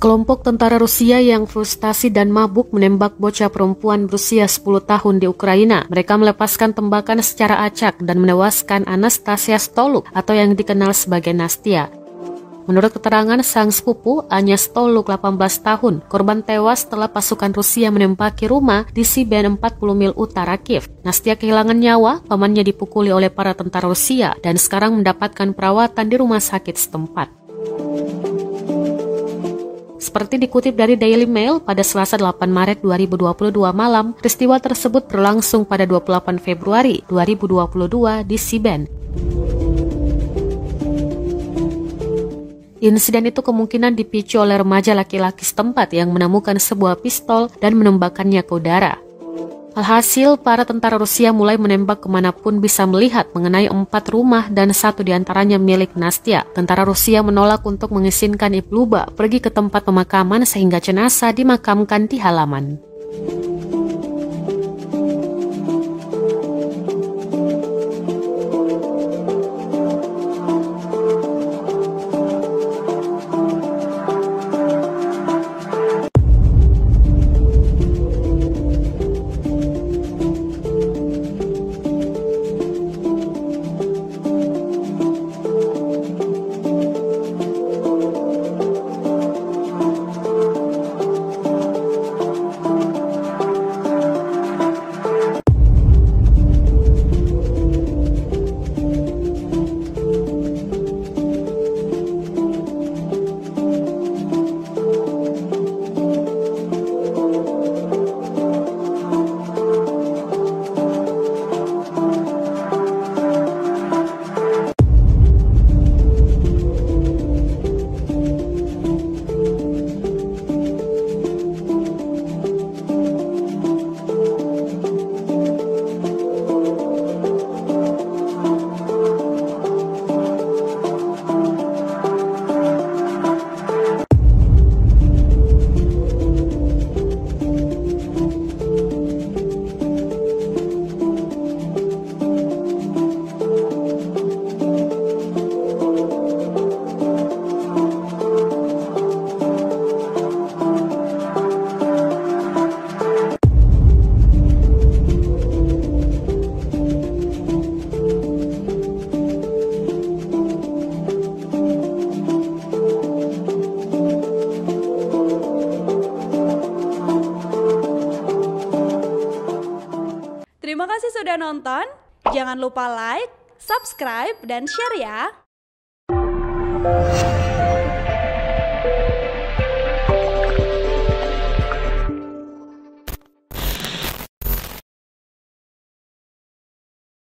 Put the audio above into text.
Sekelompok tentara Rusia yang frustasi dan mabuk menembak bocah perempuan berusia 10 tahun di Ukraina. Mereka melepaskan tembakan secara acak dan menewaskan Anastasia Stoluk atau yang dikenal sebagai Nastia. Menurut keterangan sang sepupu, Anya Stoluk 18 tahun, korban tewas setelah pasukan Rusia menembaki rumah di Siben 40 mil utara Kiev. Nastia kehilangan nyawa, pamannya dipukuli oleh para tentara Rusia dan sekarang mendapatkan perawatan di rumah sakit setempat. Seperti dikutip dari Daily Mail, pada Selasa 8 Maret 2022 malam, peristiwa tersebut berlangsung pada 28 Februari 2022 di Siben. Insiden itu kemungkinan dipicu oleh remaja laki-laki setempat yang menemukan sebuah pistol dan menembakkannya ke udara. Alhasil, para tentara Rusia mulai menembak kemanapun bisa melihat mengenai 4 rumah dan 1 diantaranya milik Nastia. Tentara Rusia menolak untuk mengizinkan Ipluba pergi ke tempat pemakaman sehingga jenazah dimakamkan di halaman. Terima kasih sudah nonton. Jangan lupa like, subscribe, dan share ya.